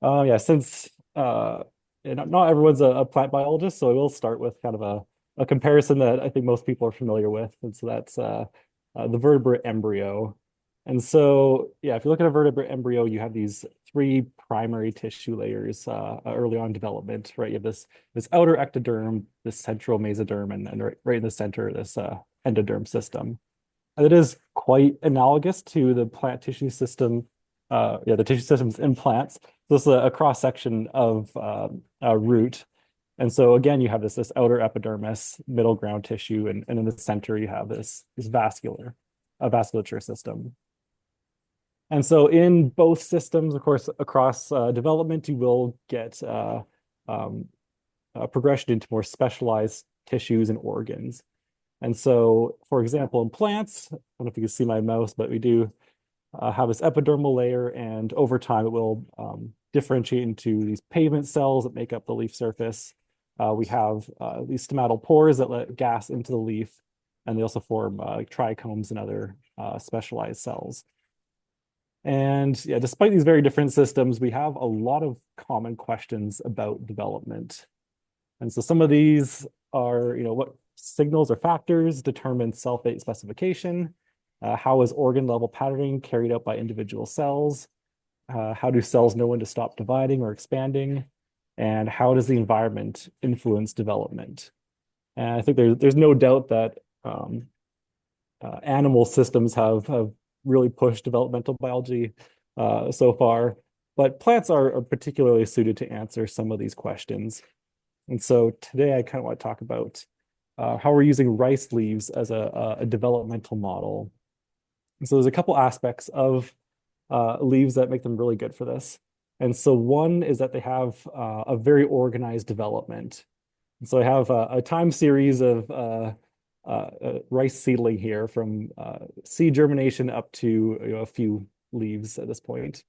Yeah, since not everyone's a plant biologist, so I will start with kind of a comparison that I think most people are familiar with, and so that's the vertebrate embryo. And so, yeah, if you look at a vertebrate embryo, you have these three primary tissue layers early on development, right? You have this outer ectoderm, this central mesoderm, and right in the center, this endoderm system. And it is quite analogous to the plant tissue system, yeah, the tissue systems in plants. So this is a cross section of a root. And so again, you have this outer epidermis, middle ground tissue, and in the center you have this vasculature system. And so in both systems, of course, across development, you will get um, progression into more specialized tissues and organs. And so, for example, in plants, I don't know if you can see my mouse, but we do have this epidermal layer, and over time it will differentiate into these pavement cells that make up the leaf surface. We have these stomatal pores that let gas into the leaf, and they also form like trichomes and other specialized cells. And yeah, despite these very different systems, we have a lot of common questions about development. And so some of these are, what signals or factors determine cell fate specification? How is organ level patterning carried out by individual cells? How do cells know when to stop dividing or expanding? And how does the environment influence development? And I think there's no doubt that animal systems have really pushed developmental biology so far, but plants are particularly suited to answer some of these questions. And so today I kind of want to talk about how we're using rice leaves as a developmental model. And so there's a couple aspects of leaves that make them really good for this. And so one is that they have a very organized development. And so I have a time series of rice seedling here from seed germination up to a few leaves at this point.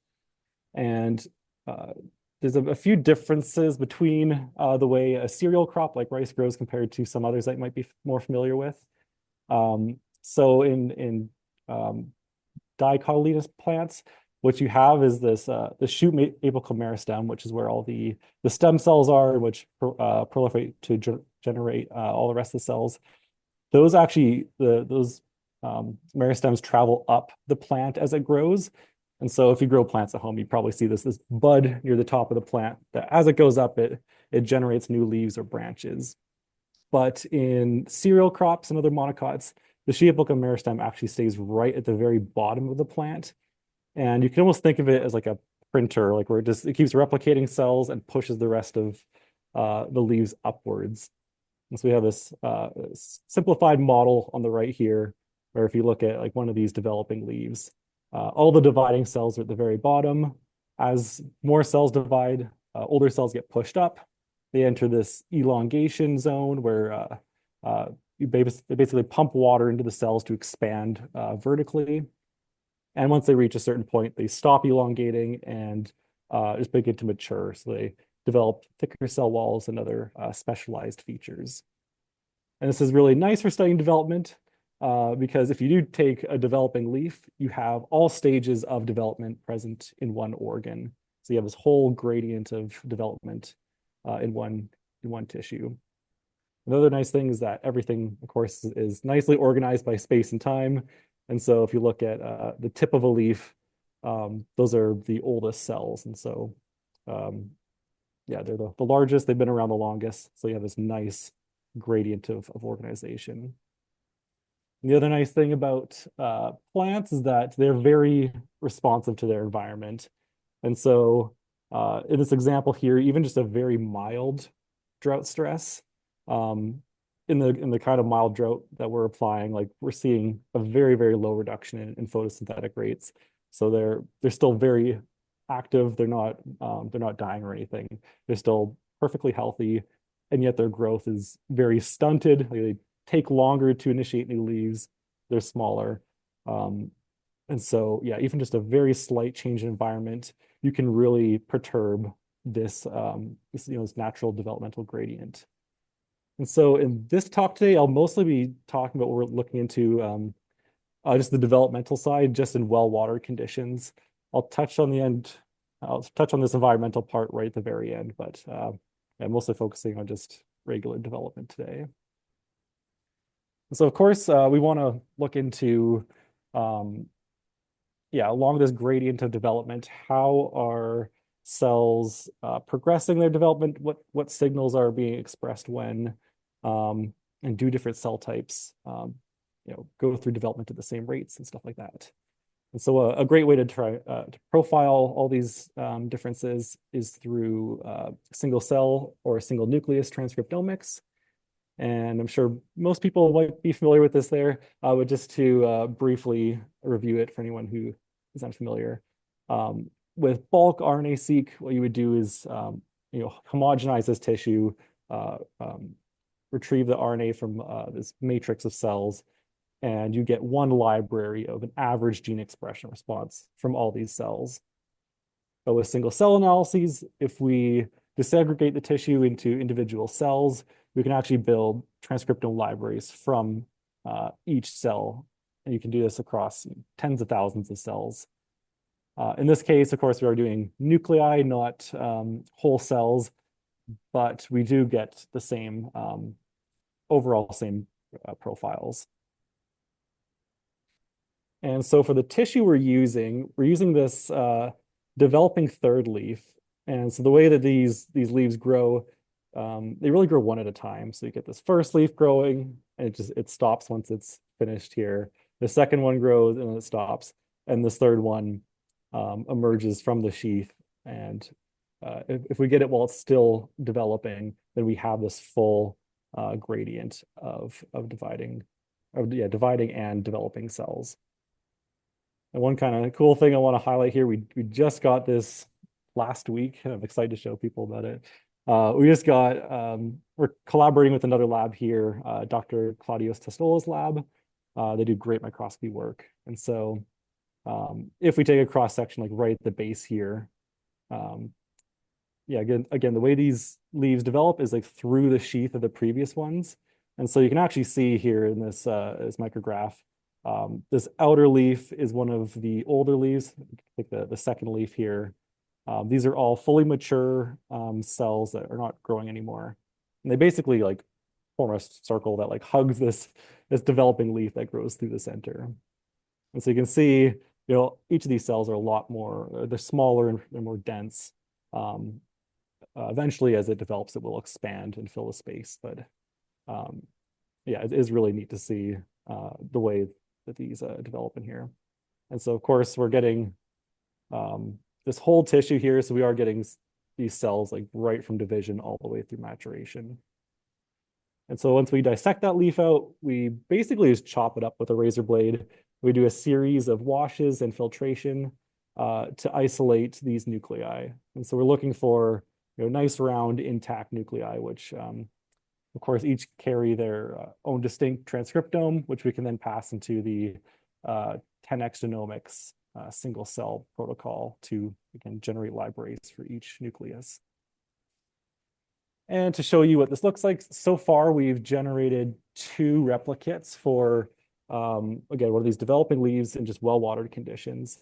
And uh, there's a few differences between the way a cereal crop like rice grows compared to some others that you might be more familiar with. So in dicotyledonous plants, what you have is this the shoot apical meristem, which is where all the stem cells are, which proliferate to generate all the rest of the cells. Those actually those meristems travel up the plant as it grows. And so if you grow plants at home, you probably see this bud near the top of the plant that as it goes up, it generates new leaves or branches. But in cereal crops and other monocots, the sheapical meristem actually stays right at the very bottom of the plant. And you can almost think of it as like a printer, like where it keeps replicating cells and pushes the rest of the leaves upwards. And so we have this simplified model on the right here, where if you look at like one of these developing leaves, all the dividing cells are at the very bottom. As more cells divide, older cells get pushed up. They enter this elongation zone where they basically pump water into the cells to expand vertically. And once they reach a certain point, they stop elongating and just begin to mature. So they develop thicker cell walls and other specialized features. And this is really nice for studying development because if you do take a developing leaf, you have all stages of development present in one organ. So you have this whole gradient of development in one tissue. Another nice thing is that everything, of course, is nicely organized by space and time. And so if you look at the tip of a leaf, those are the oldest cells. And so, yeah, they're the largest. They've been around the longest. So you have this nice gradient of organization. And the other nice thing about plants is that they're very responsive to their environment. And so in this example here, even just a very mild drought stress, um, in the kind of mild drought that we're applying, like we're seeing a very, very low reduction in photosynthetic rates. So they're still very active. They're not dying or anything. They're still perfectly healthy, and yet their growth is very stunted. They take longer to initiate new leaves. They're smaller. Um, and so, yeah, even just a very slight change in environment, you can really perturb this natural developmental gradient. And so in this talk today, I'll mostly be talking about what we're looking into just the developmental side, just in well-watered conditions. I'll touch on the end I'll touch on this environmental part right at the very end, but I'm mostly focusing on just regular development today. So of course, we want to look into, um, yeah, along this gradient of development, how are cells progressing their development? What signals are being expressed when, and do different cell types, go through development at the same rates and stuff like that. And so a great way to try to profile all these differences is through single cell or single nucleus transcriptomics. And I'm sure most people might be familiar with this there, but just to briefly review it for anyone who is unfamiliar. With bulk RNA-seq, what you would do is homogenize this tissue, uh, um, retrieve the RNA from this matrix of cells, and you get one library of an average gene expression response from all these cells. But with single cell analyses, if we disaggregate the tissue into individual cells, we can actually build transcriptome libraries from each cell. And you can do this across tens of thousands of cells. In this case, of course, we are doing nuclei, not whole cells, but we do get the same overall same profiles. And so for the tissue we're using this developing third leaf. And so the way that these leaves grow, they really grow one at a time. So you get this first leaf growing, and it stops once it's finished here. The second one grows and then it stops, and this third one emerges from the sheath. And if we get it while it's still developing, then we have this full gradient of dividing and developing cells. And one kind of cool thing I want to highlight here, we just got this last week, and I'm excited to show people about it. We're collaborating with another lab here, Dr. Claudius Testola's lab. They do great microscopy work. And so if we take a cross section like right at the base here, again, the way these leaves develop is like through the sheath of the previous ones. And so you can actually see here in this micrograph, this outer leaf is one of the older leaves, like the second leaf here. These are all fully mature cells that are not growing anymore. And they basically like form a circle that like hugs this developing leaf that grows through the center. And so you can see, each of these cells are a lot more, they're smaller and they're more dense. Eventually, as it develops, it will expand and fill the space. But it is really neat to see the way that these develop in here. And so, of course, we're getting this whole tissue here. So we are getting these cells like right from division all the way through maturation. And so once we dissect that leaf out, we basically just chop it up with a razor blade. We do a series of washes and filtration to isolate these nuclei. And so we're looking for nice round intact nuclei, which of course each carry their own distinct transcriptome, which we can then pass into the 10x genomics single cell protocol to, again, generate libraries for each nucleus. And to show you what this looks like, so far we've generated 2 replicates for, again, one of these developing leaves in just well-watered conditions.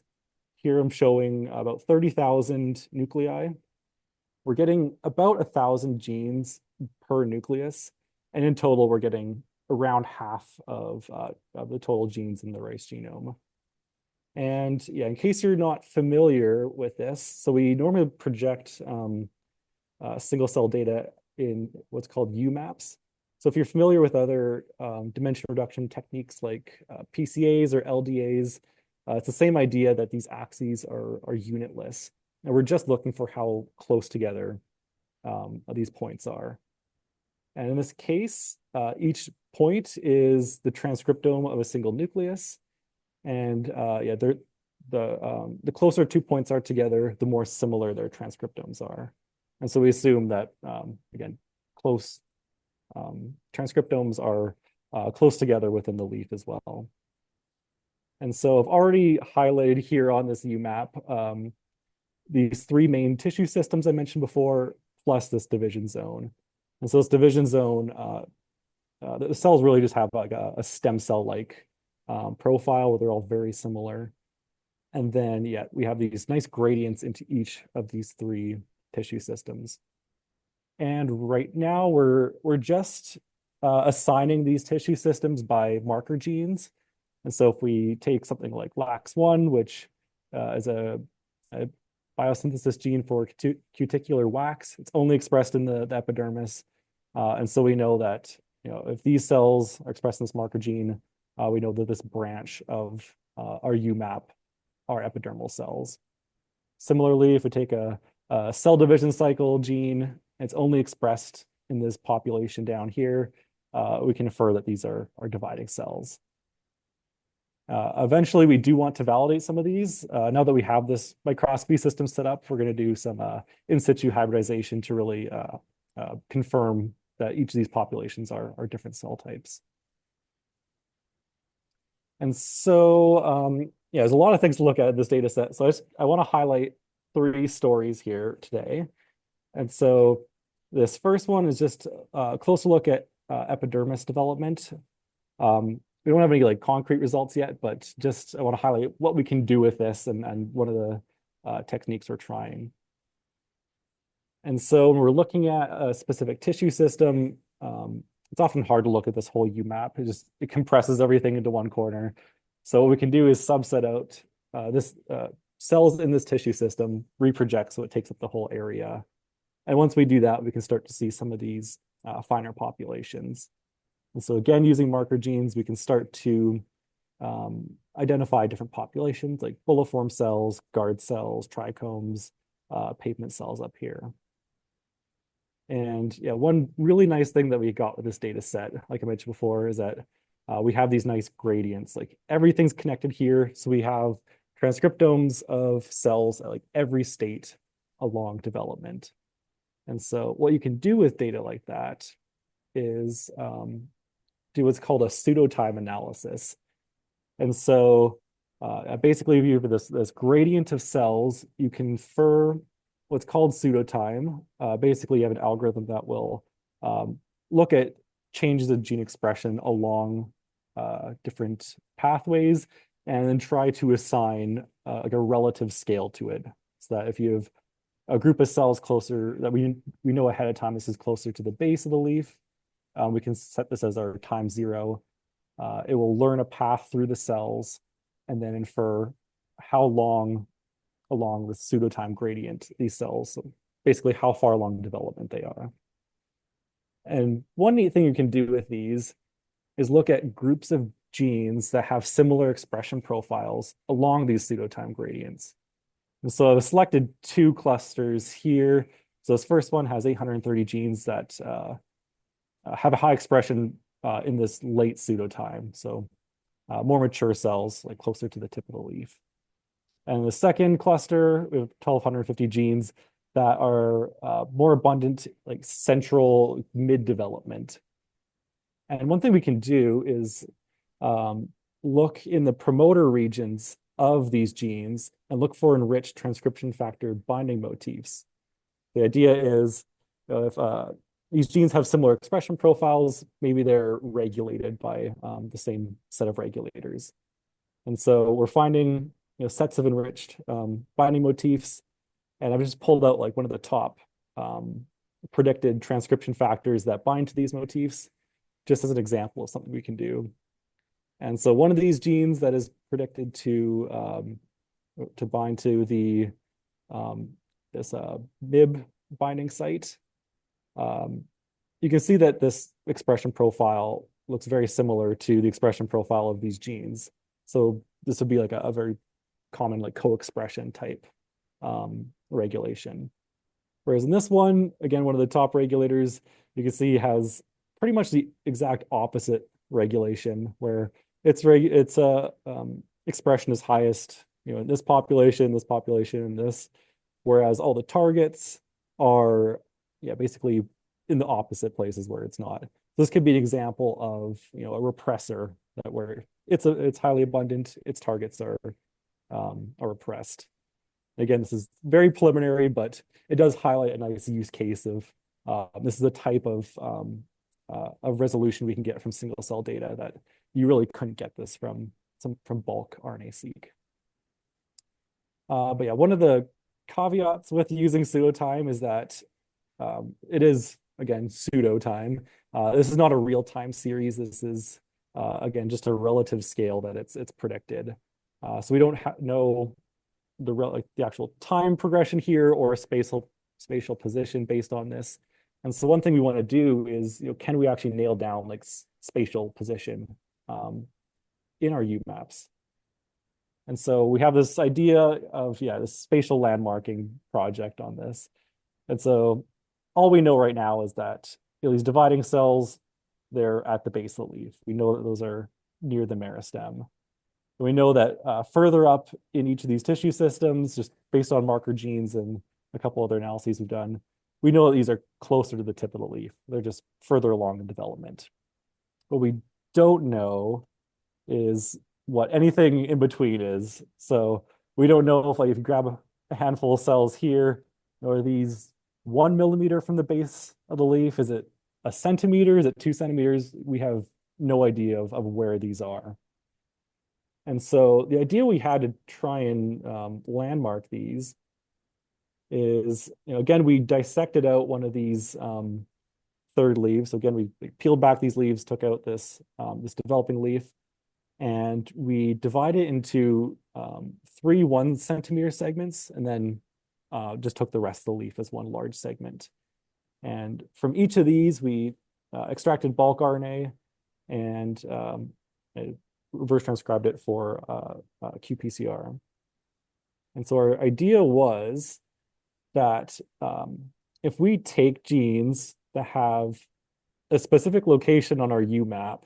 Here I'm showing about 30,000 nuclei. We're getting about 1,000 genes per nucleus. And in total, we're getting around half of the total genes in the rice genome. And in case you're not familiar with this, so we normally project single cell data in what's called UMaps. So if you're familiar with other dimension reduction techniques like PCAs or LDAs, it's the same idea that these axes are unitless. And we're just looking for how close together these points are. And in this case, each point is the transcriptome of a single nucleus. And the closer 2 points are together, the more similar their transcriptomes are. And so we assume that, again, close transcriptomes are close together within the leaf as well. And so I've already highlighted here on this UMAP these 3 main tissue systems I mentioned before, plus this division zone. And so this division zone, the cells really just have like a stem cell-like profile where they're all very similar. And then, yeah, we have these nice gradients into each of these three tissue systems. And right now we're just assigning these tissue systems by marker genes. And so if we take something like LAX1, which is a biosynthesis gene for cuticular wax, it's only expressed in the epidermis. And so we know that, if these cells are expressing this marker gene, we know that this branch of our UMAP are epidermal cells. Similarly, if we take a cell division cycle gene, it's only expressed in this population down here, we can infer that these are dividing cells. Eventually, we do want to validate some of these. Now that we have this microscopy system set up, we're going to do some in situ hybridization to really confirm that each of these populations are different cell types. And so, yeah, there's a lot of things to look at in this data set. So I want to highlight three stories here today. And so this first one is just a closer look at epidermis development. We don't have any like concrete results yet, but just I want to highlight what we can do with this and one of the techniques we're trying. And so when we're looking at a specific tissue system, it's often hard to look at this whole UMAP. It compresses everything into one corner. So what we can do is subset out this cells in this tissue system, reproject so it takes up the whole area. And once we do that, we can start to see some of these finer populations. And so again, using marker genes, we can start to identify different populations like bulliform cells, guard cells, trichomes, pavement cells up here. And yeah, one really nice thing that we got with this data set, like I mentioned before, is that we have these nice gradients. Like everything's connected here. So we have transcriptomes of cells at like every state along development. And so what you can do with data like that is do what's called a pseudotime analysis. And so basically, if you have this gradient of cells, you can infer what's called pseudotime. Basically, you have an algorithm that will look at changes in gene expression along different pathways and then try to assign like a relative scale to it. So that if you have a group of cells closer that we know ahead of time this is closer to the base of the leaf, we can set this as our time zero. It will learn a path through the cells and then infer how long along the pseudotime gradient these cells, so basically how far along development they are. And one neat thing you can do with these is look at groups of genes that have similar expression profiles along these pseudotime gradients. And so I've selected two clusters here. So this first one has 830 genes that have a high expression in this late pseudotime. So more mature cells, like closer to the tip of the leaf. And the second cluster, we have 1,250 genes that are more abundant, like central mid-development. And one thing we can do is look in the promoter regions of these genes and look for enriched transcription factor binding motifs. The idea is, if these genes have similar expression profiles, maybe they're regulated by the same set of regulators. And so we're finding sets of enriched binding motifs. And I've just pulled out like one of the top predicted transcription factors that bind to these motifs, just as an example of something we can do. And so one of these genes that is predicted to bind to the this MIB binding site, you can see that this expression profile looks very similar to the expression profile of these genes. So this would be like a very common like co-expression type regulation. Whereas in this one, again, one of the top regulators, you can see has pretty much the exact opposite regulation, where its expression is highest, in this population, and this, whereas all the targets are, basically in the opposite places where it's not. This could be an example of, a repressor that where it's highly abundant, its targets are repressed. Again, this is very preliminary, but it does highlight a nice use case of this is a type of resolution we can get from single cell data that you really couldn't get this from bulk RNA-seq. But yeah, one of the caveats with using pseudo time is that it is, again, pseudo time. This is not a real time series. This is, again, just a relative scale that it's predicted. So we don't know the actual time progression here or spatial position based on this. And so one thing we want to do is, can we actually nail down like spatial position in our U maps? And so we have this idea of, yeah, this spatial landmarking project on this. And so all we know right now is that, these dividing cells, they're at the base of the leaf. We know that those are near the meristem. We know that further up in each of these tissue systems, just based on marker genes and a couple other analyses we've done, we know that these are closer to the tip of the leaf. They're just further along in development. What we don't know is what anything in between is. So we don't know if, like, if you grab a handful of cells here, are these 1 millimeter from the base of the leaf? Is it a centimeter? Is it 2 centimeters? We have no idea of where these are. And so the idea we had to try and landmark these is, again, we dissected out one of these third leaves. So again, we peeled back these leaves, took out this developing leaf, and we divide it into 3 1 centimeter segments, and then just took the rest of the leaf as one large segment. And from each of these, we extracted bulk RNA and reverse transcribed it for qPCR. And so our idea was that if we take genes that have a specific location on our UMAP,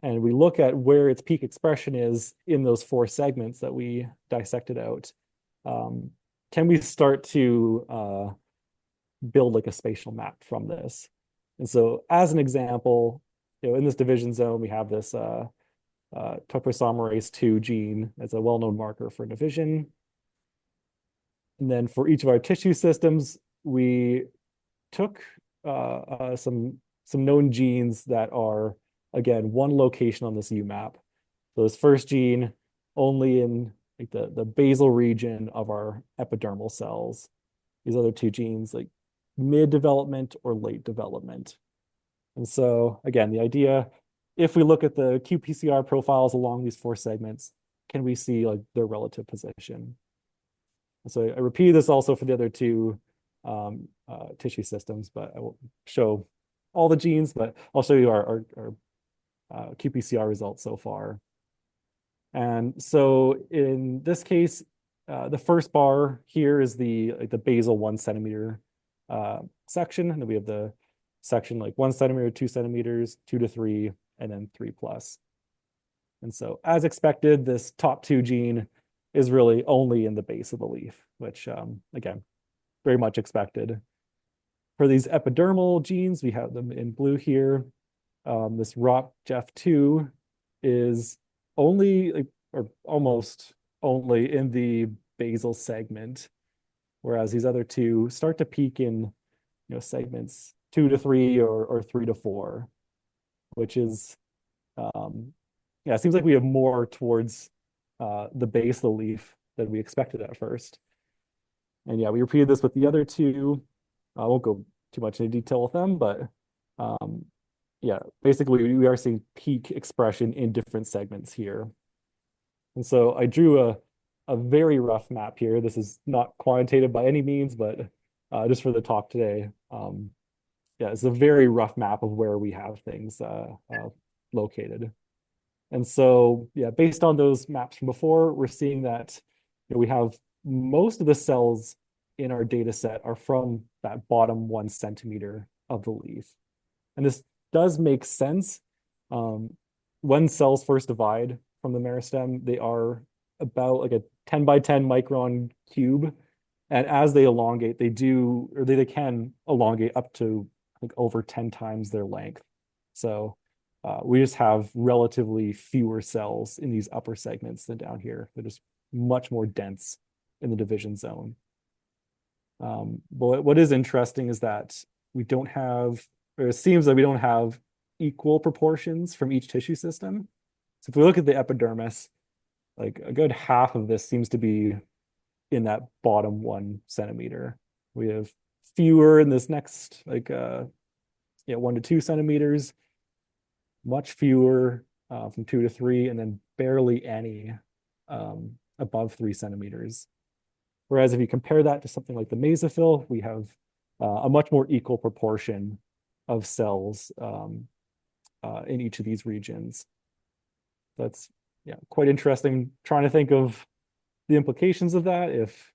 and we look at where its peak expression is in those 4 segments that we dissected out, can we start to build like a spatial map from this? And so as an example, in this division zone, we have this topoisomerase 2 gene as a well-known marker for division. And then for each of our tissue systems, we took some known genes that are, again, one location on this UMAP. So this first gene only in like the basal region of our epidermal cells. These other 2 genes like mid-development or late development. And so again, the idea, if we look at the qPCR profiles along these 4 segments, can we see like their relative position? And so I repeated this also for the other 2 tissue systems, but I won't show all the genes, but I'll show you our qPCR results so far. And so in this case, the first bar here is the basal 1 centimeter section, and then we have the section like 1 centimeter, 2 centimeters, 2 to 3, and then 3 plus. And so as expected, this top 2 gene is really only in the base of the leaf, which again, very much expected. For these epidermal genes, we have them in blue here. This ROPGEF2 is only or almost only in the basal segment, whereas these other 2 start to peak in segments 2 to 3 or 3 to 4, which is yeah, it seems like we have more towards the base of the leaf than we expected at first. And yeah, we repeated this with the other 2. I won't go too much into detail with them, but yeah, basically we are seeing peak expression in different segments here. And so I drew a very rough map here. This is not quantitative by any means, but just for the talk today, yeah, it's a very rough map of where we have things located. And so, yeah, based on those maps from before, we're seeing that we have most of the cells in our data set are from that bottom 1 centimeter of the leaf. And this does make sense. When cells first divide from the meristem, they are about like a 10 by 10 micron cube. And as they elongate, they can elongate up to like over 10 times their length. So we just have relatively fewer cells in these upper segments than down here. They're just much more dense in the division zone. But what is interesting is that we don't have, or it seems that we don't have equal proportions from each tissue system. So if we look at the epidermis, like a good half of this seems to be in that bottom 1 centimeter. We have fewer in this next, like 1 to 2 centimeters, much fewer from 2 to 3, and then barely any above 3 centimeters. Whereas if you compare that to something like the mesophyll, we have a much more equal proportion of cells in each of these regions. That's quite interesting. Trying to think of the implications of that, if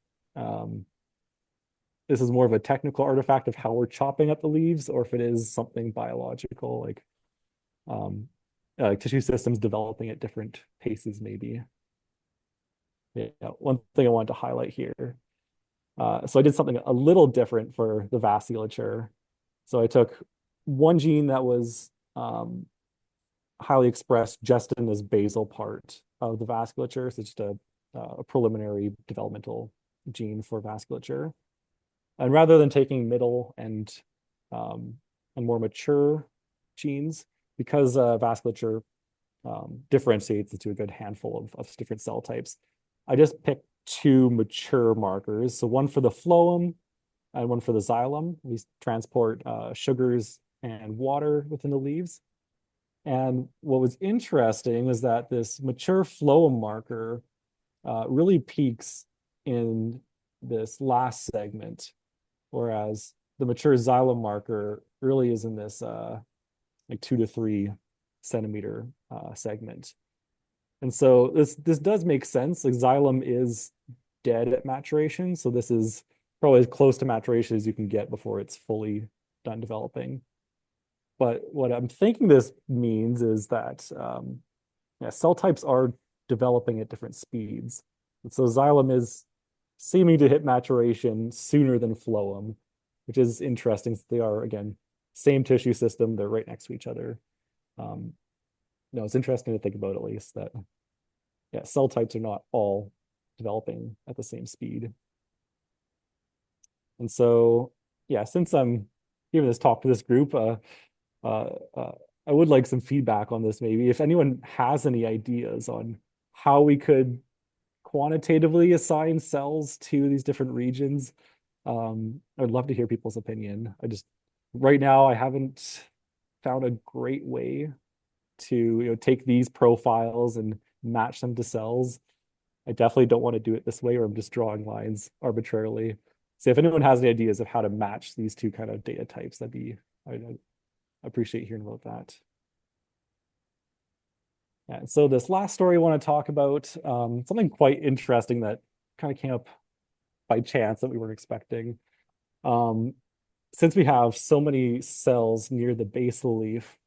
this is more of a technical artifact of how we're chopping up the leaves, or if it is something biological, like tissue systems developing at different paces, maybe. One thing I wanted to highlight here. So I did something a little different for the vasculature. So I took one gene that was highly expressed just in this basal part of the vasculature. So it's just a preliminary developmental gene for vasculature. And rather than taking middle and more mature genes, because vasculature differentiates into a good handful of different cell types, I just picked 2 mature markers. So one for the phloem and one for the xylem. These transport sugars and water within the leaves. And what was interesting was that this mature phloem marker really peaks in this last segment, whereas the mature xylem marker really is in this like 2 to 3 centimeter segment. And so this does make sense. Like xylem is dead at maturation, so this is probably as close to maturation as you can get before it's fully done developing. But what I'm thinking this means is that cell types are developing at different speeds. And so xylem is seeming to hit maturation sooner than phloem, which is interesting. They are, again, same tissue system. They're right next to each other. It's interesting to think about, at least, that cell types are not all developing at the same speed. And so, since I'm giving this talk to this group, I would like some feedback on this, maybe. If anyone has any ideas on how we could quantitatively assign cells to these different regions, I'd love to hear people's opinion. Right now, I haven't found a great way to take these profiles and match them to cells. I definitely don't want to do it this way, or I'm just drawing lines arbitrarily. So if anyone has any ideas of how to match these 2 kind of data types, I'd appreciate hearing about that. And so this last story I want to talk about, something quite interesting that kind of came up by chance that we weren't expecting. Since we have so many cells near the base of the leaf,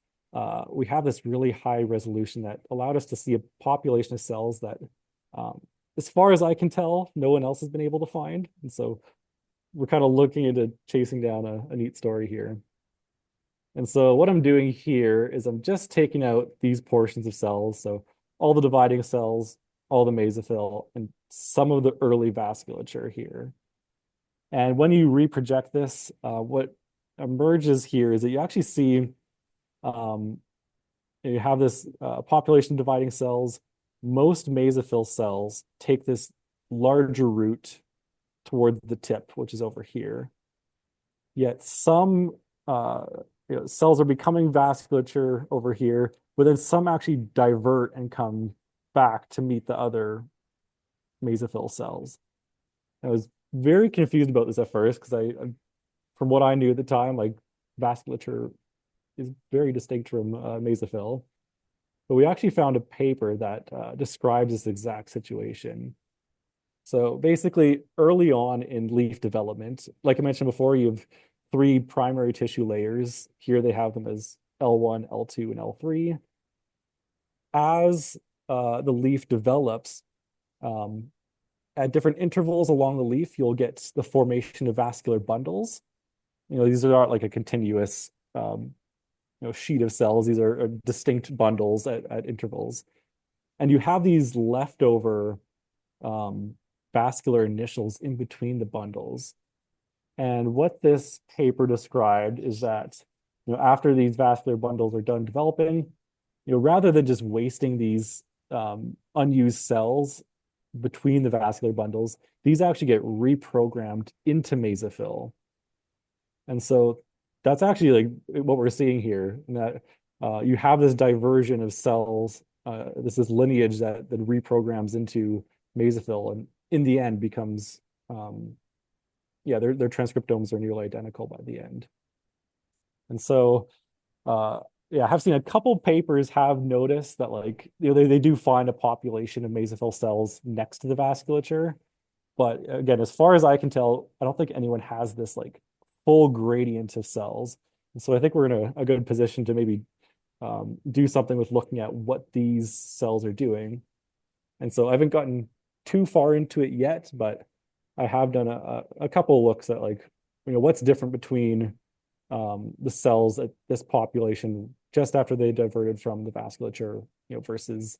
we have this really high resolution that allowed us to see a population of cells that, as far as I can tell, no one else has been able to find. And so we're kind of looking into chasing down a neat story here. And so what I'm doing here is I'm just taking out these portions of cells. So all the dividing cells, all the mesophyll, and some of the early vasculature here. And when you reproject this, what emerges here is that you actually see you have this population dividing cells. Most mesophyll cells take this larger route towards the tip, which is over here. Yet some cells are becoming vasculature over here, but then some actually divert and come back to meet the other mesophyll cells. I was very confused about this at first, because from what I knew at the time, like, vasculature is very distinct from mesophyll. But we actually found a paper that describes this exact situation. So basically, early on in leaf development, like I mentioned before, you have 3 primary tissue layers. Here they have them as L1, L2, and L3. As the leaf develops, at different intervals along the leaf, you'll get the formation of vascular bundles. These are not like a continuous sheet of cells. These are distinct bundles at intervals. And you have these leftover vascular initials in between the bundles. And what this paper described is that, after these vascular bundles are done developing, rather than just wasting these unused cells between the vascular bundles, these actually get reprogrammed into mesophyll. And so that's actually like what we're seeing here, in that you have this diversion of cells, this lineage that reprograms into mesophyll, and in the end becomes, yeah, their transcriptomes are nearly identical by the end. And so, uh, yeah, I have seen a couple papers have noticed that, like, they do find a population of mesophyll cells next to the vasculature. But again, as far as I can tell, I don't think anyone has this like full gradient of cells. And so I think we're in a good position to maybe do something with looking at what these cells are doing. And so I haven't gotten too far into it yet, but I have done a couple of looks at, like, what's different between the cells at this population just after they diverted from the vasculature, versus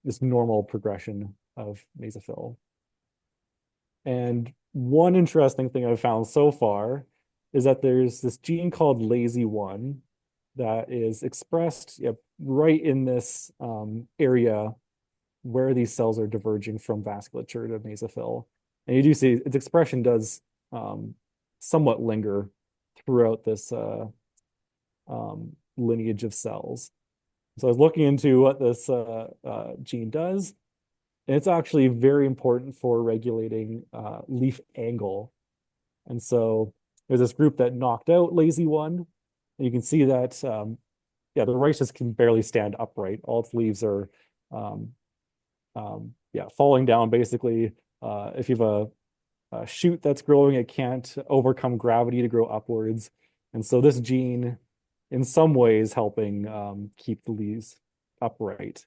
this normal progression of mesophyll. And one interesting thing I've found so far is that there's this gene called lazy-1 that is expressed, right in this area where these cells are diverging from vasculature to mesophyll. And you do see its expression does somewhat linger throughout this lineage of cells. So I was looking into what this gene does, and it's actually very important for regulating leaf angle. And so there's this group that knocked out lazy-1, and you can see that, yeah, the rice can barely stand upright. All its leaves are, yeah, falling down basically. If you have a shoot that's growing, it can't overcome gravity to grow upwards. And so this gene, in some ways, helping keep the leaves upright.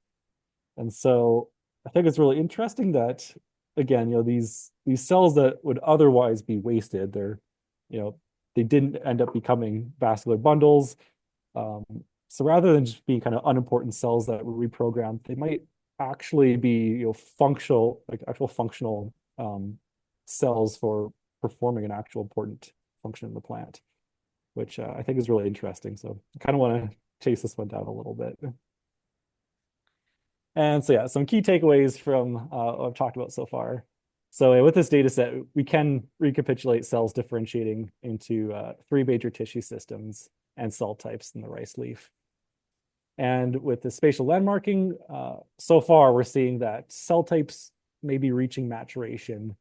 And so I think it's really interesting that, again, these cells that would otherwise be wasted, they didn't end up becoming vascular bundles. So rather than just being kind of unimportant cells that were reprogrammed, they might actually be, functional, like actual functional cells for performing an actual important function in the plant, which I think is really interesting. So I kind of want to chase this one down a little bit. And so, yeah, some key takeaways from what I've talked about so far. So with this data set, we can recapitulate cells differentiating into three major tissue systems and cell types in the rice leaf. And with the spatial landmarking, so far we're seeing that cell types may be reaching maturation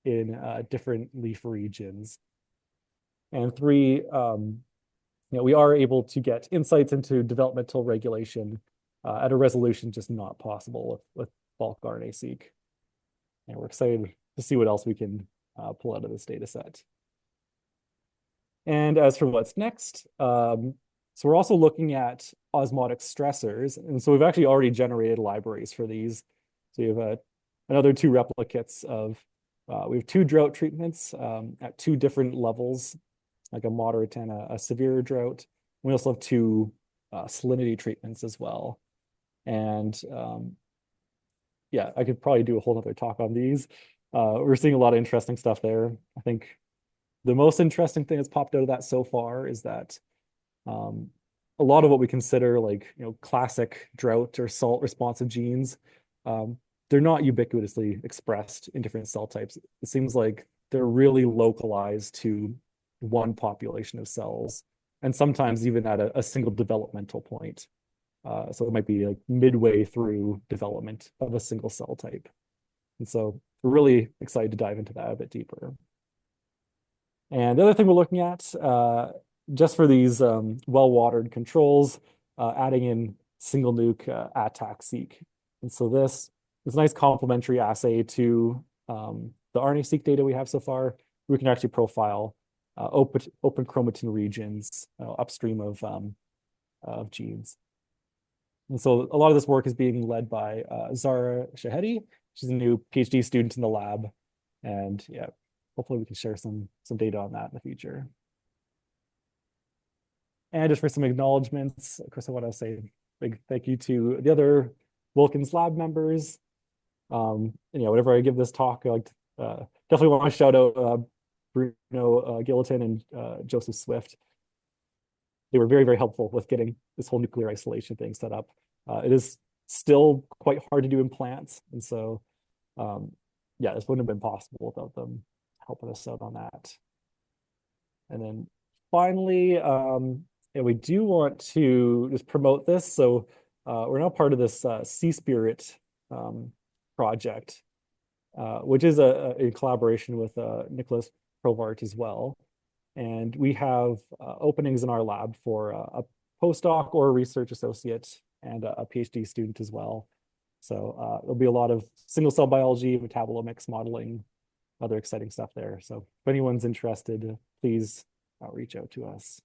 in different leaf regions. And three, we are able to get insights into developmental regulation at a resolution just not possible with bulk RNA-seq. And we're excited to see what else we can pull out of this data set. And as for what's next, so we're also looking at osmotic stressors. And so we've actually already generated libraries for these. So you have another two replicates of, we have two drought treatments at two different levels, like a moderate and a severe drought. We also have two salinity treatments as well. And yeah, I could probably do a whole other talk on these. We're seeing a lot of interesting stuff there. I think the most interesting thing that's popped out of that so far is that a lot of what we consider like, classic drought or salt responsive genes, they're not ubiquitously expressed in different cell types. It seems like they're really localized to one population of cells, and sometimes even at a single developmental point. So it might be like midway through development of a single cell type. And so we're really excited to dive into that a bit deeper. And the other thing we're looking at, just for these well-watered controls, adding in single nuke ATAC-seq. And so this is a nice complementary assay to the RNA-seq data we have so far. We can actually profile open chromatin regions upstream of genes. And so a lot of this work is being led by Zara Shahedi. She's a new PhD student in the lab. And yeah, hopefully we can share some data on that in the future. And just for some acknowledgements, of course, I want to say a big thank you to the other Wilkins lab members. Whenever I give this talk, I like to, definitely want to shout out Bruno Gilliton and Joseph Swift. They were very, very helpful with getting this whole nuclear isolation thing set up. It is still quite hard to do in plants. And so yeah, this wouldn't have been possible without them helping us out on that. And then finally, yeah, we do want to just promote this. So we're now part of this Sea Spirit project, which is in collaboration with Nicholas Provart as well. And we have openings in our lab for a postdoc or a research associate and a PhD student as well. So there'll be a lot of single cell biology, metabolomics modeling, other exciting stuff there. So if anyone's interested, please reach out to us.